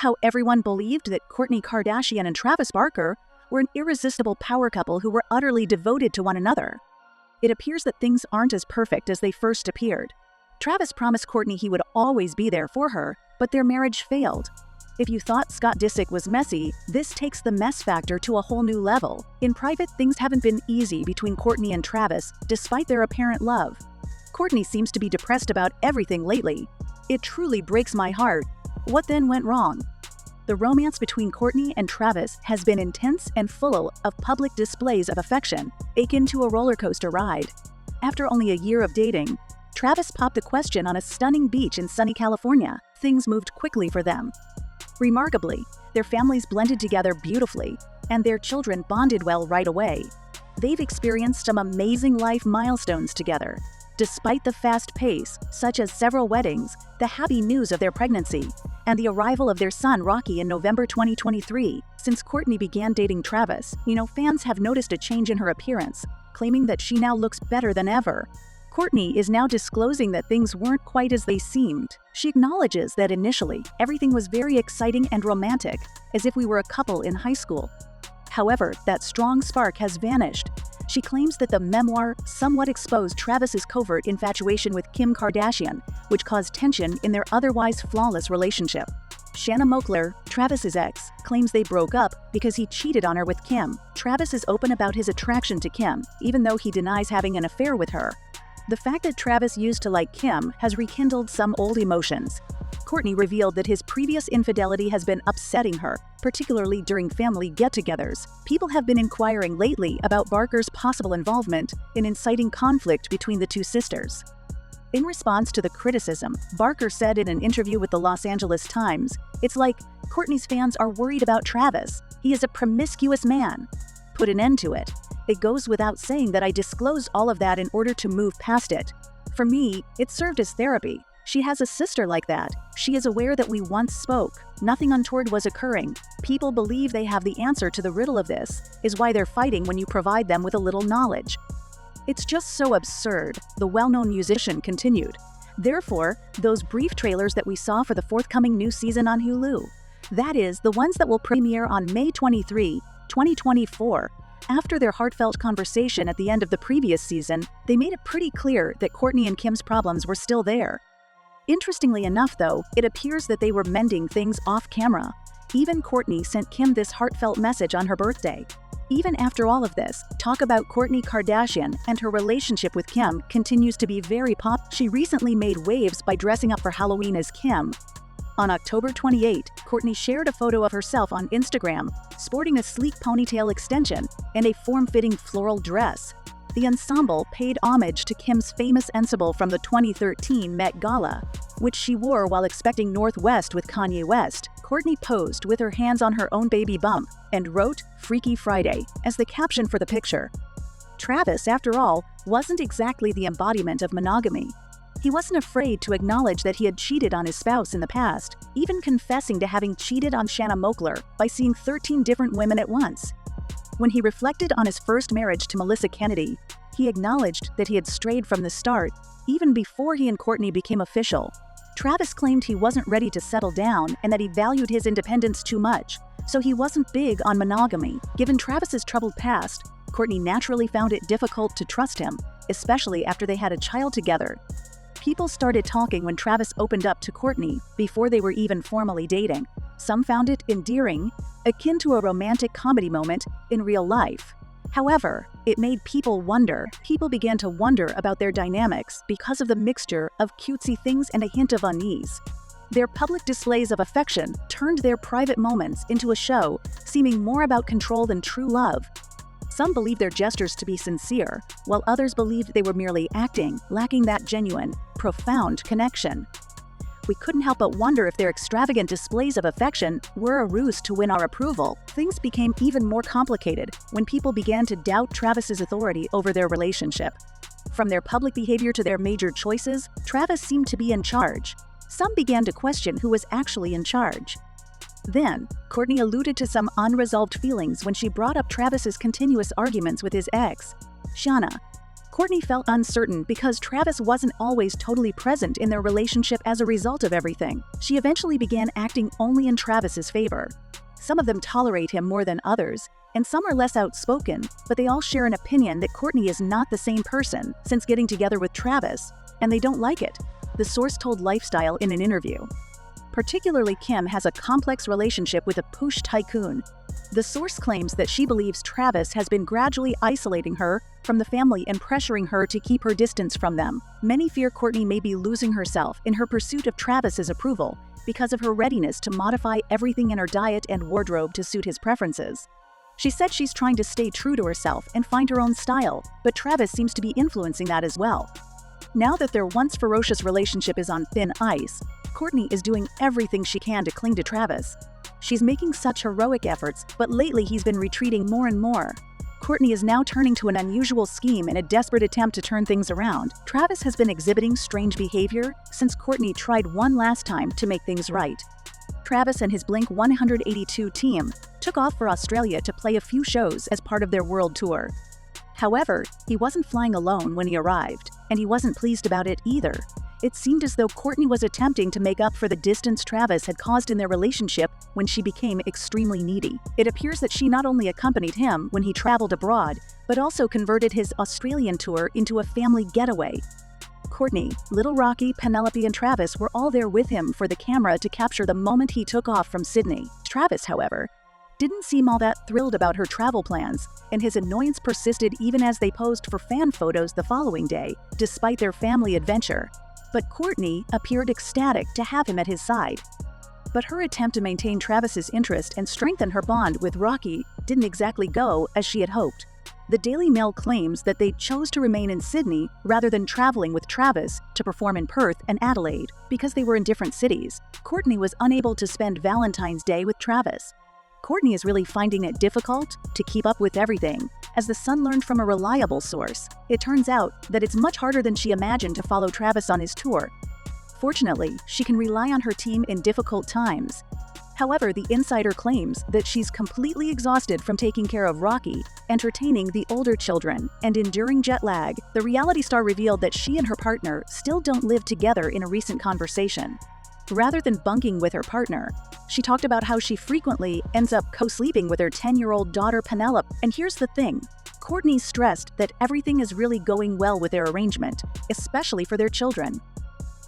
how everyone believed that Kourtney Kardashian and Travis Barker were an irresistible power couple who were utterly devoted to one another. It appears that things aren't as perfect as they first appeared. Travis promised Kourtney he would always be there for her, but their marriage failed. If you thought Scott Disick was messy, this takes the mess factor to a whole new level. In private, things haven't been easy between Kourtney and Travis, despite their apparent love. Kourtney seems to be depressed about everything lately. It truly breaks my heart. What then went wrong? The romance between Kourtney and Travis has been intense and full of public displays of affection, akin to a roller coaster ride. After only a year of dating, Travis popped the question on a stunning beach in sunny California. Things moved quickly for them. Remarkably, their families blended together beautifully, and their children bonded well right away. They've experienced some amazing life milestones together. Despite the fast pace, such as several weddings, the happy news of their pregnancy, and the arrival of their son Rocky in November 2023, since Kourtney began dating Travis, fans have noticed a change in her appearance, claiming that she now looks better than ever. Kourtney is now disclosing that things weren't quite as they seemed. She acknowledges that initially, everything was very exciting and romantic, as if we were a couple in high school. However, that strong spark has vanished. She claims that the memoir somewhat exposed Travis's covert infatuation with Kim Kardashian, which caused tension in their otherwise flawless relationship. Shanna Moakler, Travis's ex, claims they broke up because he cheated on her with Kim. Travis is open about his attraction to Kim, even though he denies having an affair with her. The fact that Travis used to like Kim has rekindled some old emotions. Kourtney revealed that his previous infidelity has been upsetting her, particularly during family get-togethers. People have been inquiring lately about Barker's possible involvement in inciting conflict between the two sisters. In response to the criticism, Barker said in an interview with the Los Angeles Times, "It's like Kourtney's fans are worried about Travis. He is a promiscuous man. Put an end to it. It goes without saying that I disclosed all of that in order to move past it. For me, it served as therapy. She has a sister like that. She is aware that we once spoke. Nothing untoward was occurring. People believe they have the answer to the riddle of this, is why they're fighting when you provide them with a little knowledge." It's just so absurd, the well-known musician continued. Therefore, those brief trailers that we saw for the forthcoming new season on Hulu, that is, the ones that will premiere on May 23, 2024, after their heartfelt conversation at the end of the previous season, they made it pretty clear that Kourtney and Kim's problems were still there. Interestingly enough, though, it appears that they were mending things off-camera. Even Kourtney sent Kim this heartfelt message on her birthday. Even after all of this, talk about Kourtney Kardashian and her relationship with Kim continues to be very popular. She recently made waves by dressing up for Halloween as Kim. On October 28, Kourtney shared a photo of herself on Instagram, sporting a sleek ponytail extension and a form-fitting floral dress. The ensemble paid homage to Kim's famous ensemble from the 2013 Met Gala, which she wore while expecting Northwest with Kanye West. Kourtney posed with her hands on her own baby bump and wrote "Freaky Friday" as the caption for the picture. Travis, after all, wasn't exactly the embodiment of monogamy. He wasn't afraid to acknowledge that he had cheated on his spouse in the past, even confessing to having cheated on Shanna Moakler by seeing 13 different women at once. When he reflected on his first marriage to Melissa Kennedy, he acknowledged that he had strayed from the start, even before he and Kourtney became official. Travis claimed he wasn't ready to settle down and that he valued his independence too much, so he wasn't big on monogamy. Given Travis's troubled past, Kourtney naturally found it difficult to trust him, especially after they had a child together. People started talking when Travis opened up to Kourtney before they were even formally dating. Some found it endearing, akin to a romantic comedy moment in real life. However, it made people wonder. People began to wonder about their dynamics because of the mixture of cutesy things and a hint of unease. Their public displays of affection turned their private moments into a show, seeming more about control than true love. Some believed their gestures to be sincere, while others believed they were merely acting, lacking that genuine, profound connection. We couldn't help but wonder if their extravagant displays of affection were a ruse to win our approval. Things became even more complicated when people began to doubt Travis's authority over their relationship. From their public behavior to their major choices, Travis seemed to be in charge. Some began to question who was actually in charge. Then, Kourtney alluded to some unresolved feelings when she brought up Travis's continuous arguments with his ex, Shanna. Kourtney felt uncertain because Travis wasn't always totally present in their relationship as a result of everything. She eventually began acting only in Travis's favor. Some of them tolerate him more than others, and some are less outspoken, but they all share an opinion that Kourtney is not the same person since getting together with Travis, and they don't like it, the source told Lifestyle in an interview. Particularly Kim has a complex relationship with a poosh tycoon. The source claims that she believes Travis has been gradually isolating her from the family and pressuring her to keep her distance from them. Many fear Kourtney may be losing herself in her pursuit of Travis's approval because of her readiness to modify everything in her diet and wardrobe to suit his preferences. She said she's trying to stay true to herself and find her own style, but Travis seems to be influencing that as well. Now that their once ferocious relationship is on thin ice, Kourtney is doing everything she can to cling to Travis. She's making such heroic efforts, but lately he's been retreating more and more. Kourtney is now turning to an unusual scheme in a desperate attempt to turn things around. Travis has been exhibiting strange behavior since Kourtney tried one last time to make things right. Travis and his Blink-182 team took off for Australia to play a few shows as part of their world tour. However, he wasn't flying alone when he arrived, and he wasn't pleased about it either. It seemed as though Kourtney was attempting to make up for the distance Travis had caused in their relationship when she became extremely needy. It appears that she not only accompanied him when he traveled abroad, but also converted his Australian tour into a family getaway. Kourtney, Little Rocky, Penelope, and Travis were all there with him for the camera to capture the moment he took off from Sydney. Travis, however, didn't seem all that thrilled about her travel plans, and his annoyance persisted even as they posed for fan photos the following day, despite their family adventure. But Kourtney appeared ecstatic to have him at his side. But her attempt to maintain Travis's interest and strengthen her bond with Rocky didn't exactly go as she had hoped. The Daily Mail claims that they chose to remain in Sydney rather than traveling with Travis to perform in Perth and Adelaide because they were in different cities. Kourtney was unable to spend Valentine's Day with Travis. Kourtney is really finding it difficult to keep up with everything, as The Sun learned from a reliable source. It turns out that it's much harder than she imagined to follow Travis on his tour. Fortunately, she can rely on her team in difficult times. However, the insider claims that she's completely exhausted from taking care of Rocky, entertaining the older children, and enduring jet lag. The reality star revealed that she and her partner still don't live together in a recent conversation. Rather than bunking with her partner, she talked about how she frequently ends up co-sleeping with her 10-year-old daughter Penelope. And here's the thing, Kourtney stressed that everything is really going well with their arrangement, especially for their children.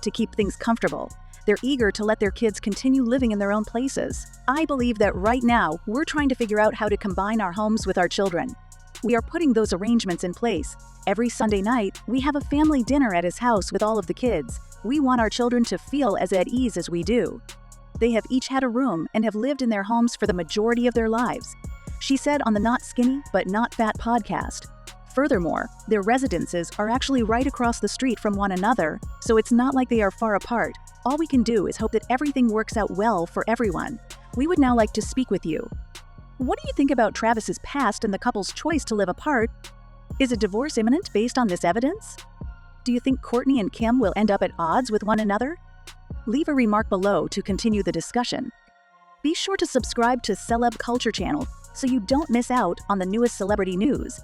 To keep things comfortable, they're eager to let their kids continue living in their own places. I believe that right now, we're trying to figure out how to combine our homes with our children. We are putting those arrangements in place. Every Sunday night, we have a family dinner at his house with all of the kids. We want our children to feel as at ease as we do. They have each had a room and have lived in their homes for the majority of their lives, she said on the Not Skinny But Not Fat podcast. Furthermore, their residences are actually right across the street from one another, so it's not like they are far apart. All we can do is hope that everything works out well for everyone. We would now like to speak with you. What do you think about Travis's past and the couple's choice to live apart? Is a divorce imminent based on this evidence? Do you think Kourtney and Kim will end up at odds with one another? Leave a remark below to continue the discussion. Be sure to subscribe to Celeb Culture channel so you don't miss out on the newest celebrity news.